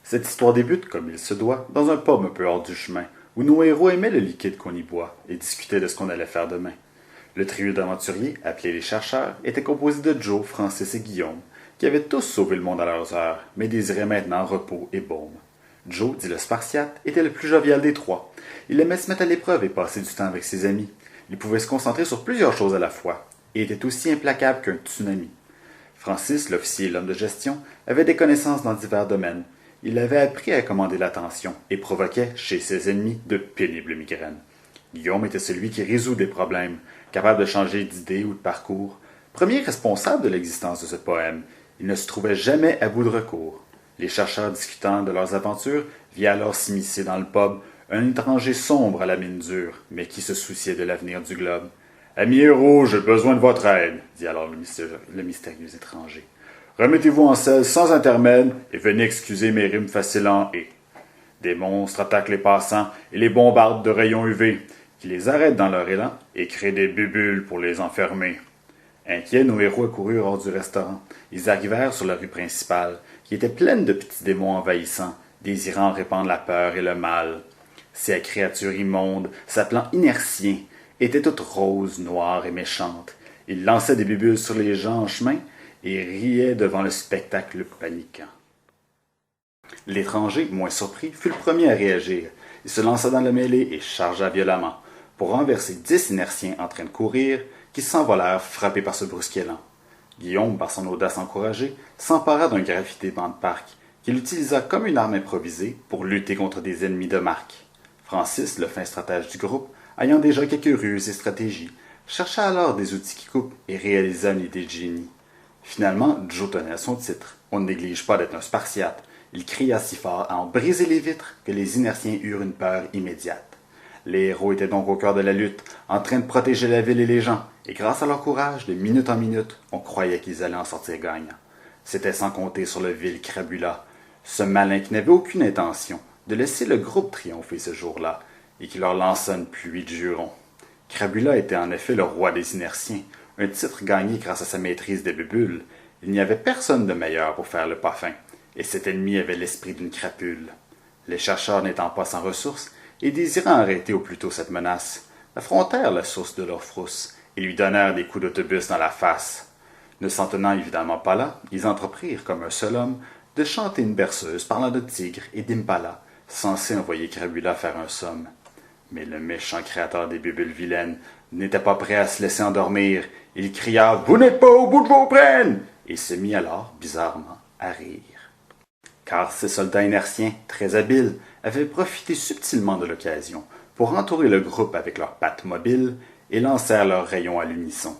Cette histoire débute, comme il se doit, dans un pub un peu hors du chemin, où nos héros aimaient le liquide qu'on y boit et discutaient de ce qu'on allait faire demain. Le trio d'aventuriers, appelé les chercheurs, était composé de Joe, Francis et Guillaume, qui avaient tous sauvé le monde à leurs heures, mais désiraient maintenant repos et baume. Joe, dit le Spartiate, était le plus jovial des trois. Il aimait se mettre à l'épreuve et passer du temps avec ses amis. Il pouvait se concentrer sur plusieurs choses à la fois, et était aussi implacable qu'un tsunami. Francis, l'officier et l'homme de gestion, avait des connaissances dans divers domaines. Il avait appris à commander l'attention et provoquait, chez ses ennemis, de pénibles migraines. Guillaume était celui qui résout des problèmes, capable de changer d'idée ou de parcours. Premier responsable de l'existence de ce poème, il ne se trouvait jamais à bout de recours. Les chercheurs discutant de leurs aventures virent alors s'immiscer dans le pub un étranger sombre à la mine dure, mais qui se souciait de l'avenir du globe. « Amis héros, j'ai besoin de votre aide, » dit alors le mystérieux étranger. « Remettez-vous en selle sans intermède et venez excuser mes rimes faciles en « et ». Des monstres attaquent les passants et les bombardent de rayons UV, qui les arrêtent dans leur élan et créent des bubules pour les enfermer. Inquiets, nos héros accoururent hors du restaurant. Ils arrivèrent sur la rue principale, qui était pleine de petits démons envahissants, désirant répandre la peur et le mal. Ces créatures immondes, s'appelant inertiens, étaient toutes roses, noires et méchantes. Ils lançaient des bubules sur les gens en chemin et riaient devant le spectacle paniquant. L'étranger, moins surpris, fut le premier à réagir. Il se lança dans la mêlée et chargea violemment, pour renverser 10 inertiens en train de courir, qui s'envolèrent frappés par ce brusque élan. Guillaume, par son audace encouragée, s'empara d'un graffiti banc de parc, qu'il utilisa comme une arme improvisée pour lutter contre des ennemis de marque. Francis, le fin stratège du groupe, ayant déjà quelques ruses et stratégies, chercha alors des outils qui coupent et réalisa une idée de génie. Finalement, Joe tenait à son titre. On ne néglige pas d'être un Spartiate. Il cria si fort à en briser les vitres que les inertiens eurent une peur immédiate. Les héros étaient donc au cœur de la lutte, en train de protéger la ville et les gens, et grâce à leur courage, de minute en minute, on croyait qu'ils allaient en sortir gagnants. C'était sans compter sur le vil Crabula, ce malin qui n'avait aucune intention de laisser le groupe triompher ce jour-là, et qui leur lança une pluie de jurons. Crabula était en effet le roi des inertiens, un titre gagné grâce à sa maîtrise des bubules. Il n'y avait personne de meilleur pour faire le pas fin, et cet ennemi avait l'esprit d'une crapule. Les chercheurs n'étant pas sans ressources, et désirant arrêter au plus tôt cette menace, affrontèrent la source de leur frousse et lui donnèrent des coups d'autobus dans la face. Ne s'en tenant évidemment pas là, ils entreprirent, comme un seul homme, de chanter une berceuse parlant de tigres et d'impala, censée envoyer Crabula faire un somme. Mais le méchant créateur des bubules vilaines n'était pas prêt à se laisser endormir. Il cria « Vous n'êtes pas au bout de vos peines !» et se mit alors, bizarrement, à rire. Car ces soldats inertiens, très habiles, avaient profité subtilement de l'occasion pour entourer le groupe avec leurs pattes mobiles et lancèrent leurs rayons à l'unisson.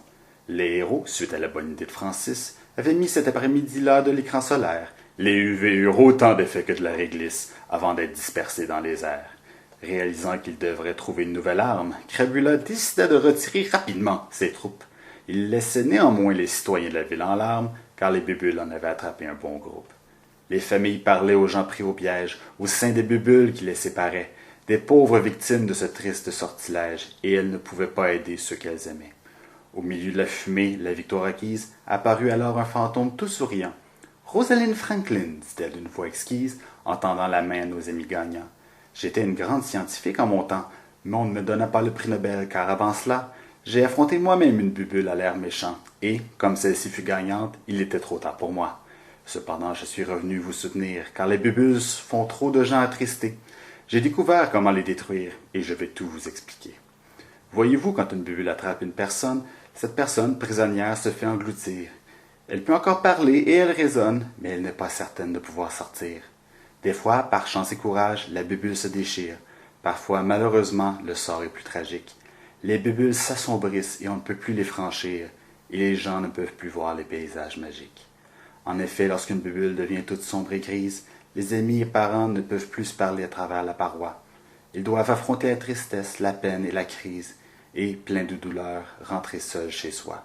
Les héros, suite à la bonne idée de Francis, avaient mis cet après-midi-là de l'écran solaire. Les UV eurent autant d'effet que de la réglisse avant d'être dispersés dans les airs. Réalisant qu'il devrait trouver une nouvelle arme, Crabula décida de retirer rapidement ses troupes. Il laissait néanmoins les citoyens de la ville en larmes, car les bubules en avaient attrapé un bon groupe. Les familles parlaient aux gens pris au piège, au sein des bubules qui les séparaient, des pauvres victimes de ce triste sortilège, et elles ne pouvaient pas aider ceux qu'elles aimaient. Au milieu de la fumée, la victoire acquise, apparut alors un fantôme tout souriant. « Rosalind Franklin, dit-elle d'une voix exquise, en tendant la main à nos amis gagnants. J'étais une grande scientifique en mon temps, mais on ne me donna pas le prix Nobel, car avant cela, j'ai affronté moi-même une bubule à l'air méchant, et, comme celle-ci fut gagnante, il était trop tard pour moi. Cependant, je suis revenu vous soutenir, car les bubules font trop de gens attristés. J'ai découvert comment les détruire, et je vais tout vous expliquer. Voyez-vous, quand une bubule attrape une personne, cette personne, prisonnière, se fait engloutir. Elle peut encore parler et elle raisonne, mais elle n'est pas certaine de pouvoir sortir. Des fois, par chance et courage, la bubule se déchire. Parfois, malheureusement, le sort est plus tragique. Les bubules s'assombrissent et on ne peut plus les franchir, et les gens ne peuvent plus voir les paysages magiques. En effet, lorsqu'une bubule devient toute sombre et grise, les amis et parents ne peuvent plus se parler à travers la paroi. Ils doivent affronter la tristesse, la peine et la crise, et, pleins de douleur, rentrer seuls chez soi.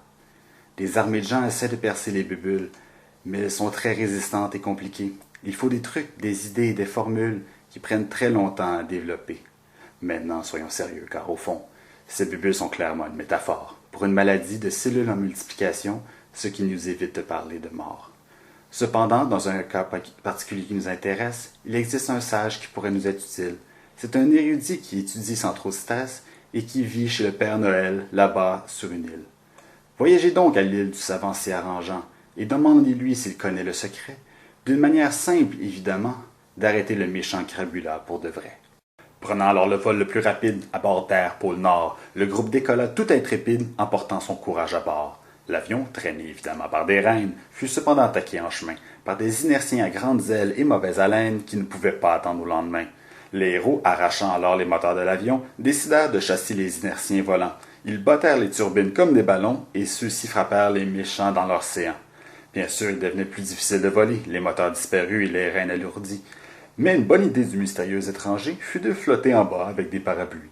Des armées de gens essaient de percer les bubules, mais elles sont très résistantes et compliquées. Il faut des trucs, des idées et des formules qui prennent très longtemps à développer. Maintenant, soyons sérieux, car au fond, ces bubules sont clairement une métaphore pour une maladie de cellules en multiplication, ce qui nous évite de parler de mort. Cependant, dans un cas particulier qui nous intéresse, il existe un sage qui pourrait nous être utile. C'est un érudit qui étudie sans trop de stress et qui vit chez le Père Noël, là-bas, sur une île. Voyagez donc à l'île du savant si arrangeant, et demandez-lui s'il connaît le secret, d'une manière simple, évidemment, d'arrêter le méchant Crabula pour de vrai. Prenant alors le vol le plus rapide à bord d'Air Pôle Nord, le groupe décolla tout intrépide en portant son courage à bord. L'avion, traîné évidemment par des reines, fut cependant attaqué en chemin par des inertiens à grandes ailes et mauvaise haleine qui ne pouvaient pas attendre au lendemain. Les héros, arrachant alors les moteurs de l'avion, décidèrent de chasser les inertiens volants. Ils bottèrent les turbines comme des ballons et ceux-ci frappèrent les méchants dans leur séant. Bien sûr, il devenait plus difficile de voler, les moteurs disparus et les rênes alourdis. Mais une bonne idée du mystérieux étranger fut de flotter en bas avec des parapluies.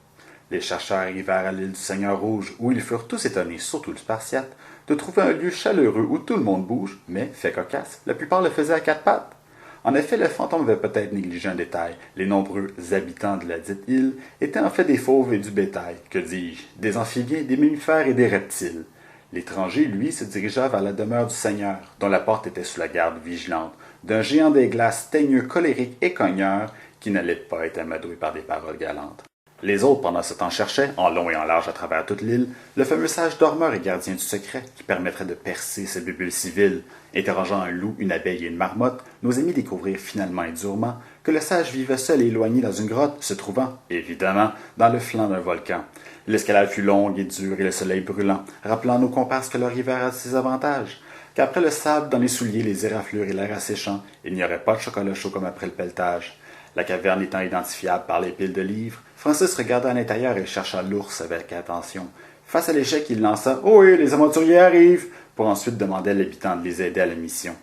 Les chercheurs arrivèrent à l'île du Seigneur Rouge, où ils furent tous étonnés, surtout le Spartiate, de trouver un lieu chaleureux où tout le monde bouge, mais, fait cocasse, la plupart le faisaient à quatre pattes. En effet, le fantôme avait peut-être négligé un détail. Les nombreux habitants de la dite île étaient en fait des fauves et du bétail, que dis-je, des amphibiens, des mammifères et des reptiles. L'étranger, lui, se dirigea vers la demeure du Seigneur, dont la porte était sous la garde vigilante, d'un géant des glaces teigneux, colérique et cogneur, qui n'allait pas être amadoué par des paroles galantes. Les autres, pendant ce temps, cherchaient, en long et en large à travers toute l'île, le fameux sage dormeur et gardien du secret, qui permettrait de percer ces bulles civiles. Interrogeant un loup, une abeille et une marmotte, nos amis découvrirent finalement et durement que le sage vivait seul et éloigné dans une grotte, se trouvant, évidemment, dans le flanc d'un volcan. L'escalade fut longue et dure et le soleil brûlant, rappelant à nos comparses que leur hiver a ses avantages, qu'après le sable dans les souliers, les éraflures et l'air asséchant, il n'y aurait pas de chocolat chaud comme après le pelletage. La caverne étant identifiable par les piles de livres, Francis regarda à l'intérieur et chercha l'ours avec attention. Face à l'échec, il lança « Ohé, les aventuriers arrivent !» pour ensuite demander à l'habitant de les aider à la mission.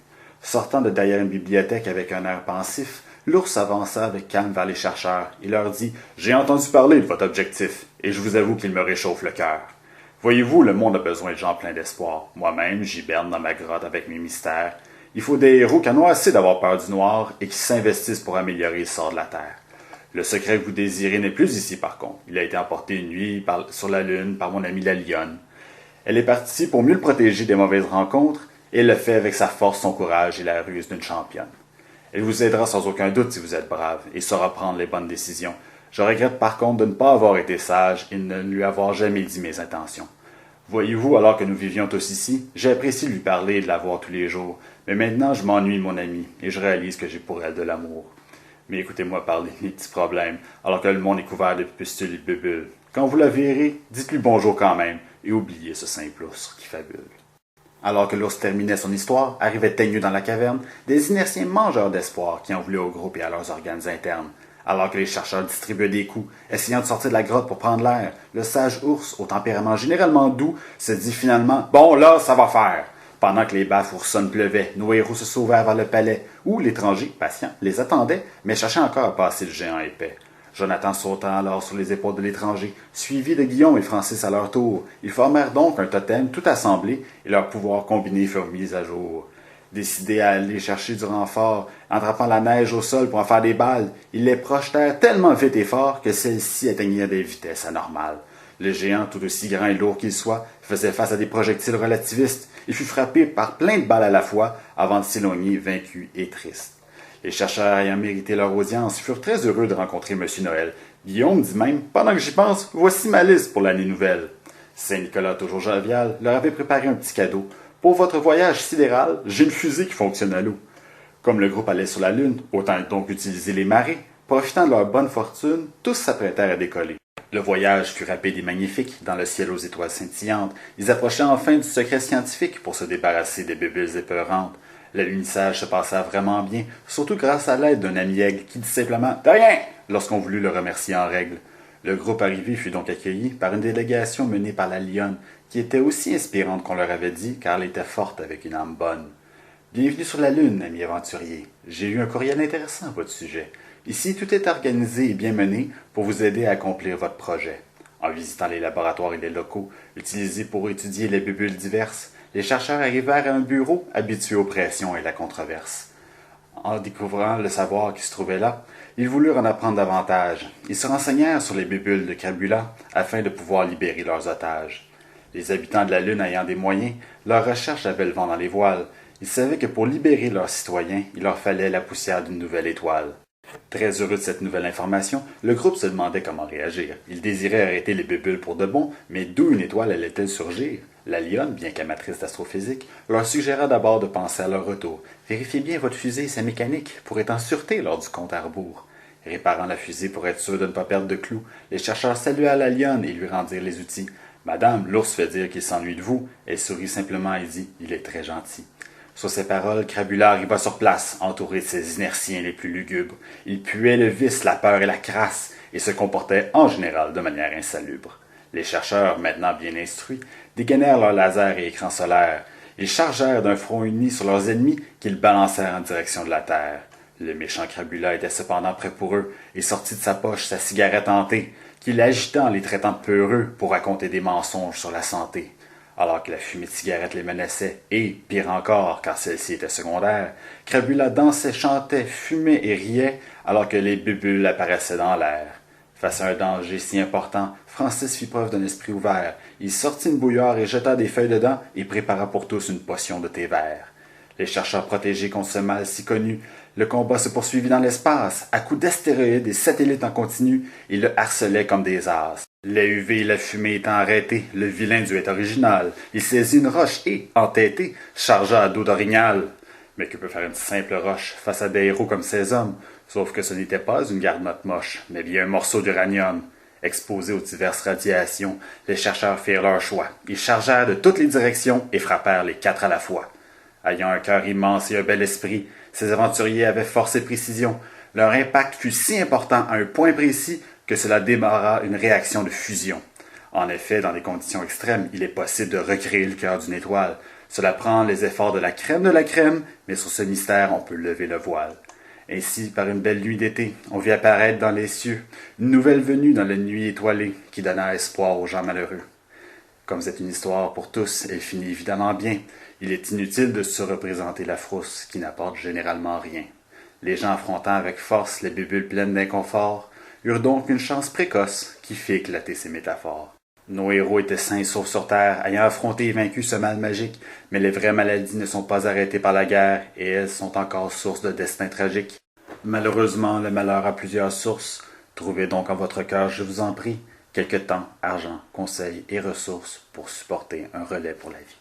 Sortant de derrière une bibliothèque avec un air pensif, l'ours avança avec calme vers les chercheurs. Il leur dit « J'ai entendu parler de votre objectif, et je vous avoue qu'il me réchauffe le cœur. Voyez-vous, le monde a besoin de gens pleins d'espoir. Moi-même, j'hiberne dans ma grotte avec mes mystères. Il faut des héros qui en ont assez d'avoir peur du noir et qui s'investissent pour améliorer le sort de la Terre. Le secret que vous désirez n'est plus ici, par contre. Il a été emporté une nuit sur la Lune par mon amie la lionne. Elle est partie pour mieux le protéger des mauvaises rencontres, et elle le fait avec sa force, son courage et la ruse d'une championne. Elle vous aidera sans aucun doute si vous êtes brave et saura prendre les bonnes décisions. Je regrette par contre de ne pas avoir été sage et de ne lui avoir jamais dit mes intentions. Voyez-vous, alors que nous vivions tous ici, j'ai apprécié de lui parler et de la voir tous les jours, mais maintenant je m'ennuie, mon ami, et je réalise que j'ai pour elle de l'amour. Mais écoutez-moi parler de mes petits problèmes, alors que le monde est couvert de pustules et de bulles. Quand vous la verrez, dites-lui bonjour quand même, et oubliez ce simple ours qui fabule. Alors que l'ours terminait son histoire, arrivaient teigneux dans la caverne des inertiens mangeurs d'espoir qui en voulaient au groupe et à leurs organes internes. Alors que les chercheurs distribuaient des coups, essayant de sortir de la grotte pour prendre l'air, le sage ours, au tempérament généralement doux, se dit finalement « Bon, là, ça va faire !» Pendant que les baffes oursonnes pleuvaient, nos héros se sauvèrent vers le palais, où l'étranger, patient, les attendait, mais cherchait encore à passer le géant épais. Jonathan sauta alors sur les épaules de l'étranger, suivi de Guillaume et Francis à leur tour. Ils formèrent donc un totem tout assemblé, et leurs pouvoirs combinés furent mis à jour. Décidés à aller chercher du renfort, en attrapant la neige au sol pour en faire des balles, ils les projetèrent tellement vite et fort que celles-ci atteignaient des vitesses anormales. Le géant, tout aussi grand et lourd qu'il soit, faisait face à des projectiles relativistes. Il fut frappé par plein de balles à la fois, avant de s'éloigner vaincu et triste. Les chercheurs ayant mérité leur audience furent très heureux de rencontrer M. Noël. Guillaume dit même « Pendant que j'y pense, voici ma liste pour l'année nouvelle. » Saint-Nicolas, toujours jovial, leur avait préparé un petit cadeau. « Pour votre voyage sidéral, j'ai une fusée qui fonctionne à l'eau. » Comme le groupe allait sur la Lune, autant donc utiliser les marées. Profitant de leur bonne fortune, tous s'apprêtèrent à décoller. Le voyage fut rapide et magnifique, dans le ciel aux étoiles scintillantes. Ils approchaient enfin du secret scientifique pour se débarrasser des bulles épeurantes. L'alunissage se passa vraiment bien, surtout grâce à l'aide d'un ami aigle qui dit simplement « De rien !» lorsqu'on voulut le remercier en règle. Le groupe arrivé fut donc accueilli par une délégation menée par la lionne, qui était aussi inspirante qu'on leur avait dit, car elle était forte avec une âme bonne. « Bienvenue sur la Lune, ami aventurier. J'ai eu un courriel intéressant à votre sujet. Ici, tout est organisé et bien mené pour vous aider à accomplir votre projet. En visitant les laboratoires et les locaux utilisés pour étudier les bulles diverses, les chercheurs arrivèrent à un bureau habitué aux pressions et la controverse. En découvrant le savoir qui se trouvait là, ils voulurent en apprendre davantage. Ils se renseignèrent sur les bulles de Crabula afin de pouvoir libérer leurs otages. Les habitants de la Lune ayant des moyens, leurs recherches avaient le vent dans les voiles. Ils savaient que pour libérer leurs citoyens, il leur fallait la poussière d'une nouvelle étoile. Très heureux de cette nouvelle information, le groupe se demandait comment réagir. Ils désiraient arrêter les bébules pour de bon, mais d'où une étoile allait-elle surgir? La lionne, bien qu'amatrice d'astrophysique, leur suggéra d'abord de penser à leur retour. Vérifiez bien votre fusée et sa mécanique pour être en sûreté lors du compte à rebours. Réparant la fusée pour être sûr de ne pas perdre de clous, les chercheurs saluèrent la lionne et lui rendirent les outils. Madame, l'ours fait dire qu'il s'ennuie de vous. Elle sourit simplement et dit « Il est très gentil ». Sur ces paroles, Crabula arriva sur place, entouré de ses inertiens les plus lugubres. Il puait le vice, la peur et la crasse, et se comportait en général de manière insalubre. Les chercheurs, maintenant bien instruits, dégainèrent leurs lasers et écrans solaires. Ils chargèrent d'un front uni sur leurs ennemis qu'ils balancèrent en direction de la Terre. Le méchant Crabula était cependant prêt pour eux, et sortit de sa poche sa cigarette hantée, qu'il agita en les traitant de peureux pour raconter des mensonges sur la santé. Alors que la fumée de cigarette les menaçait, et, pire encore, car celle-ci était secondaire, Crabula dansait, chantait, fumait et riait, alors que les bulles apparaissaient dans l'air. Face à un danger si important, Francis fit preuve d'un esprit ouvert. Il sortit une bouilloire et jeta des feuilles dedans, et prépara pour tous une potion de thé vert. Les chercheurs protégés contre ce mal si connu, le combat se poursuivit dans l'espace, à coups d'astéroïdes et satellites en continu, ils le harcelaient comme des as. Les UV et la fumée étant arrêtés, le vilain dut être original. Il saisit une roche et, entêté, chargea à dos d'orignal. Mais que peut faire une simple roche face à des héros comme ces hommes? Sauf que ce n'était pas une garnotte moche, mais bien un morceau d'uranium. Exposés aux diverses radiations, les chercheurs firent leur choix. Ils chargèrent de toutes les directions et frappèrent les 4 à la fois. Ayant un cœur immense et un bel esprit, ces aventuriers avaient force et précision. Leur impact fut si important à un point précis que cela démarra une réaction de fusion. En effet, dans des conditions extrêmes, il est possible de recréer le cœur d'une étoile. Cela prend les efforts de la crème, mais sur ce mystère, on peut lever le voile. Ainsi, par une belle nuit d'été, on vit apparaître dans les cieux une nouvelle venue dans la nuit étoilée qui donna espoir aux gens malheureux. Comme c'est une histoire pour tous, elle finit évidemment bien. Il est inutile de se représenter la frousse qui n'apporte généralement rien. Les gens affrontant avec force les bulles pleines d'inconfort eurent donc une chance précoce qui fit éclater ces métaphores. Nos héros étaient sains et saufs sur terre, ayant affronté et vaincu ce mal magique, mais les vraies maladies ne sont pas arrêtées par la guerre et elles sont encore source de destins tragiques. Malheureusement, le malheur a plusieurs sources. Trouvez donc en votre cœur, je vous en prie, quelque temps, argent, conseils et ressources pour supporter un relais pour la vie.